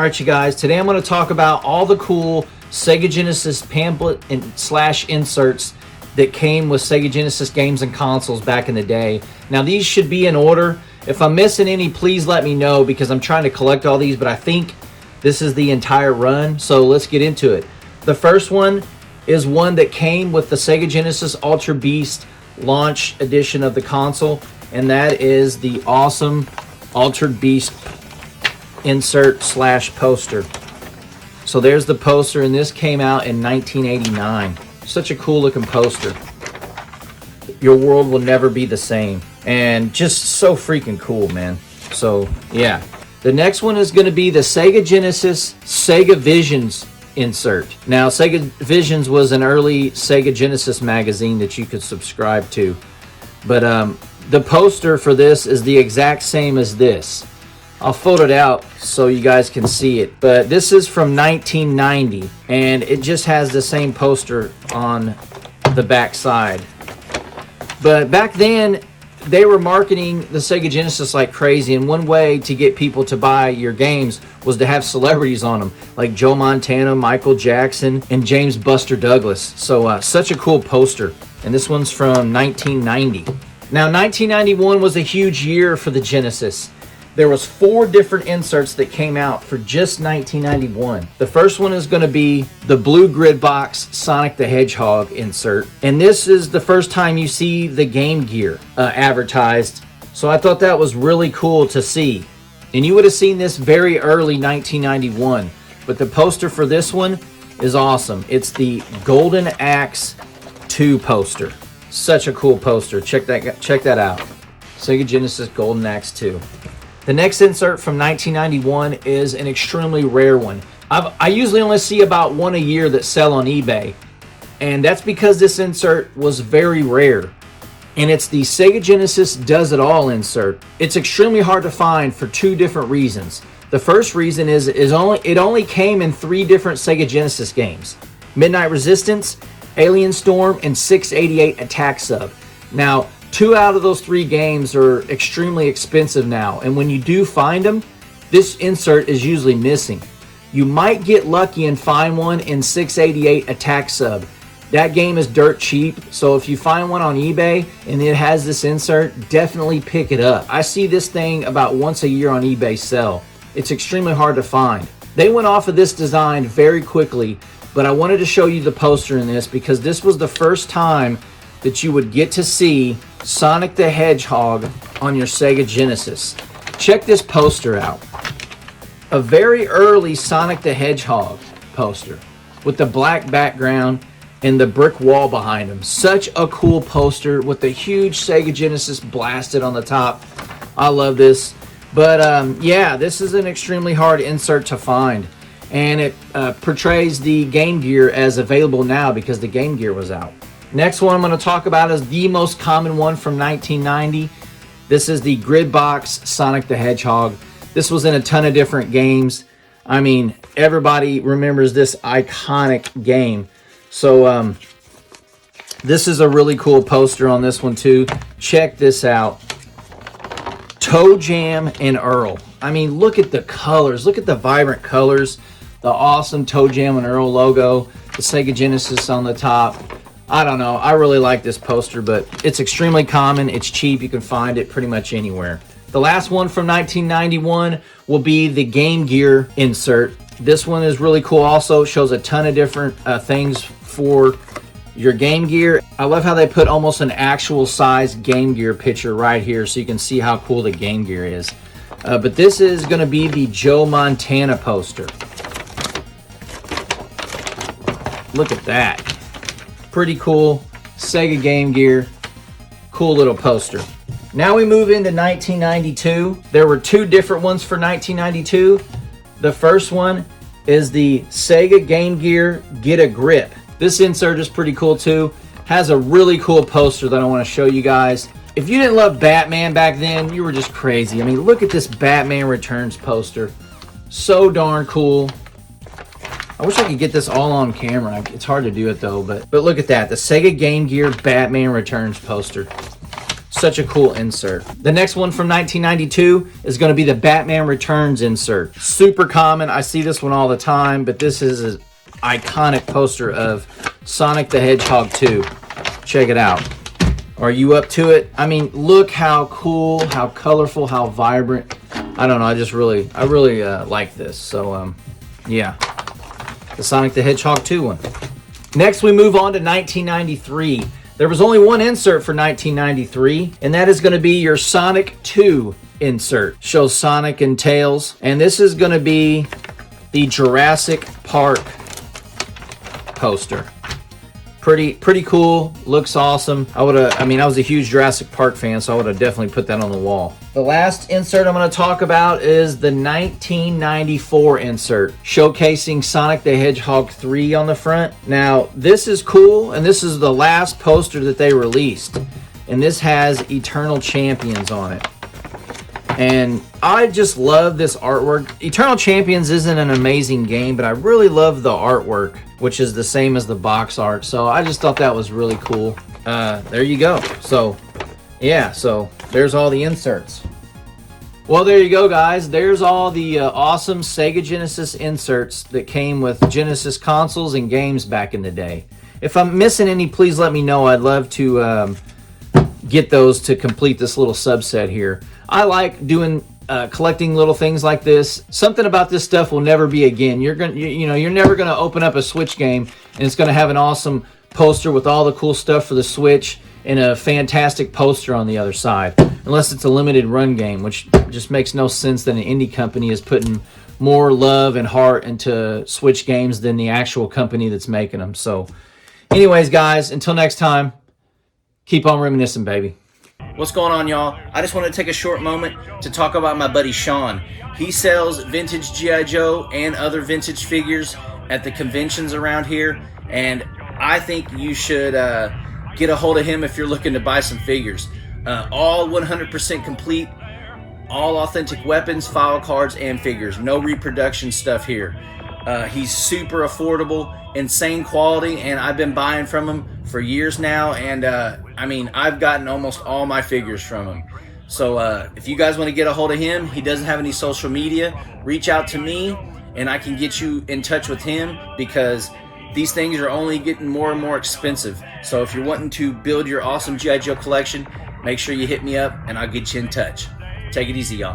Alright you guys, today I'm going to talk about all the cool Sega Genesis pamphlet and / inserts that came with Sega Genesis games and consoles back in the day. Now these should be in order. If I'm missing any, please let me know because I'm trying to collect all these, but I think this is the entire run, so let's get into it. The first one is one that came with the Sega Genesis Ultra Beast launch edition of the console, and that is the awesome Altered Beast insert / poster. So there's the poster, and this came out in 1989. Such a cool looking poster. Your world will never be the same, and just so freaking cool, man. So yeah, the next one is going to be the Sega Genesis Sega Visions insert. Now Sega Visions was an early Sega Genesis magazine that you could subscribe to, but the poster for this is the exact same as this. I'll fold it out so you guys can see it, but this is from 1990 and it just has the same poster on the back side. But back then they were marketing the Sega Genesis like crazy, and one way to get people to buy your games was to have celebrities on them, like Joe Montana, Michael Jackson, and James Buster Douglas. So such a cool poster, and this one's from 1990. Now 1991 was a huge year for the Genesis. There was 4 different inserts that came out for just 1991. The first one is going to be the blue grid box Sonic the Hedgehog insert. And this is the first time you see the Game Gear advertised. So I thought that was really cool to see. And you would have seen this very early 1991. But the poster for this one is awesome. It's the Golden Axe 2 poster. Such a cool poster. Check that out. Sega Genesis Golden Axe 2. The next insert from 1991 is an extremely rare one. I usually only see about one a year that sell on eBay, and that's because this insert was very rare. And it's the Sega Genesis Does It All insert. It's extremely hard to find for 2 different reasons. The first reason is it only came in 3 different Sega Genesis games: Midnight Resistance, Alien Storm, and 688 Attack Sub. Now, 2 out of those 3 games are extremely expensive now, and when you do find them, this insert is usually missing. You might get lucky and find one in 688 Attack Sub. That game is dirt cheap, so if you find one on eBay and it has this insert, definitely pick it up. I see this thing about once a year on eBay sell. It's extremely hard to find. They went off of this design very quickly, but I wanted to show you the poster in this because this was the first time that you would get to see Sonic the Hedgehog on your Sega Genesis. Check this poster out. A very early Sonic the Hedgehog poster with the black background and the brick wall behind him. Such a cool poster with the huge Sega Genesis blasted on the top. I love this. But yeah, this is an extremely hard insert to find, and it portrays the Game Gear as available now because the Game Gear was out. Next one I'm going to talk about is the most common one from 1990. This is the Grid Box Sonic the Hedgehog. This was in a ton of different games. I mean, everybody remembers this iconic game. So this is a really cool poster on this one too. Check this out. Toe Jam and Earl. I mean, look at the colors. Look at the vibrant colors. The awesome Toe Jam and Earl logo. The Sega Genesis on the top. I don't know. I really like this poster, but it's extremely common. It's cheap. You can find it pretty much anywhere. The last one from 1991 will be the Game Gear insert. This one is really cool also. It shows a ton of different things for your Game Gear. I love how they put almost an actual size Game Gear picture right here so you can see how cool the Game Gear is. But this is going to be the Joe Montana poster. Look at that. Pretty cool. Sega Game Gear. Cool little poster. Now we move into 1992. There were 2 different ones for 1992. The first one is the Sega Game Gear Get a Grip. This insert is pretty cool too. Has a really cool poster that I want to show you guys. If you didn't love Batman back then, you were just crazy. I mean, look at this Batman Returns poster. So darn cool. I wish I could get this all on camera. It's hard to do it though, but look at that. The Sega Game Gear Batman Returns poster. such a cool insert. The next one from 1992 is going to be the Batman Returns insert. Super common. I see this one all the time, but this is an iconic poster of Sonic the Hedgehog 2. Check it out. Are you up to it? I mean, look how cool, how colorful, how vibrant. I don't know. I really like this. So, yeah, the Sonic the Hedgehog 2 one. Next, we move on to 1993. There was only one insert for 1993, and that is going to be your Sonic 2 insert. Shows Sonic and Tails, and this is going to be the Jurassic Park poster. Pretty cool. Looks awesome. I was a huge Jurassic Park fan, so I would have definitely put that on the wall. The last insert I'm going to talk about is the 1994 insert, showcasing Sonic the Hedgehog 3 on the front. Now, this is cool, and this is the last poster that they released. And this has Eternal Champions on it. And I just love this artwork. Eternal Champions isn't an amazing game, but I really love the artwork, which is the same as the box art. So I just thought that was really cool. There you go. So, yeah, so there's all the inserts. Well, there you go, guys. There's all the awesome Sega Genesis inserts that came with Genesis consoles and games back in the day. If I'm missing any, please let me know. I'd love to get those to complete this little subset here. I like doing collecting little things like this. Something about this stuff will never be again. You're never gonna open up a Switch game and it's gonna have an awesome poster with all the cool stuff for the Switch and a fantastic poster on the other side, unless it's a limited run game, which just makes no sense that an indie company is putting more love and heart into Switch games than the actual company that's making them. So anyways, guys, until next time, keep on reminiscing, baby. What's going on, y'all? I just want to take a short moment to talk about my buddy Sean. He sells vintage G.I. Joe and other vintage figures at the conventions around here, and I think you should get a hold of him if you're looking to buy some figures. All 100% complete, all authentic weapons, file cards, and figures. No reproduction stuff here. He's super affordable, insane quality, and I've been buying from him for years now, and I've gotten almost all my figures from him. So if you guys want to get a hold of him, he doesn't have any social media, reach out to me and I can get you in touch with him, because these things are only getting more and more expensive. So if you're wanting to build your awesome G.I. Joe collection, make sure you hit me up and I'll get you in touch. Take it easy, y'all.